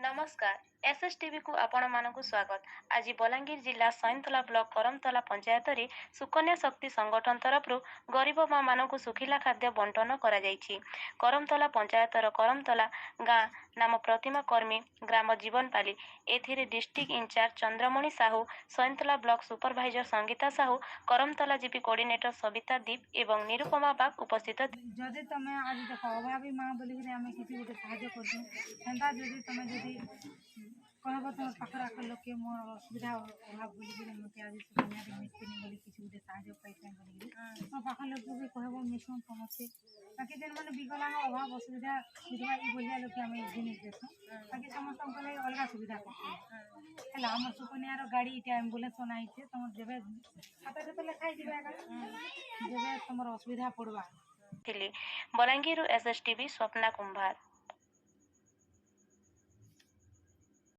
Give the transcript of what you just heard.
नमस्कार एसएसटीवी को आपण मानकु स्वागत। आज बलांगीर जिला सैंतला ब्लॉक करमतला पंचायत रे सुकन्या शक्ति संगठन तरफ गरीब माँ मानकु सुखिला खाद्य बंटन करा जायछि। करमतला पंचायतर करमतला गाँ नाम प्रतिमा कर्मी ग्राम जीवनपाली एथिरे district incharge Chandramani Sahu, Saintala block supervisor Sangita Sahu, Karamtala GP coordinator Savita Deep एवं निरुपमा बाग उपस्थित। जदि तुम आज देख अभावी माँ बोलिक आम किसी गोटे साहय करूँ सेन्ता जदि तुम जदि कहब तुम पाखर आखर लोक मोर असुविधा अभाव बोलिक मत आज सुकन्या मिसनी बोली किसी गोटे साहय पाइछे बोलिक मो पाखर लोक भी कहब मिसुँ समस्ते बाकी जेन मैंने विकलांग अभाव असुविधा विधवा ई बोलिया लोक आम जिनिस देसुँ बाकी समस्त अलग सुविधा करते आम सुकन्यार गाड़ी इटा एम्बुलेंस बनाइछे तुम जब खाता तो लेखाई जब तुम असुविधा पड़वा। बलांगीर एसएसटीवी स्वप्ना कुंभार।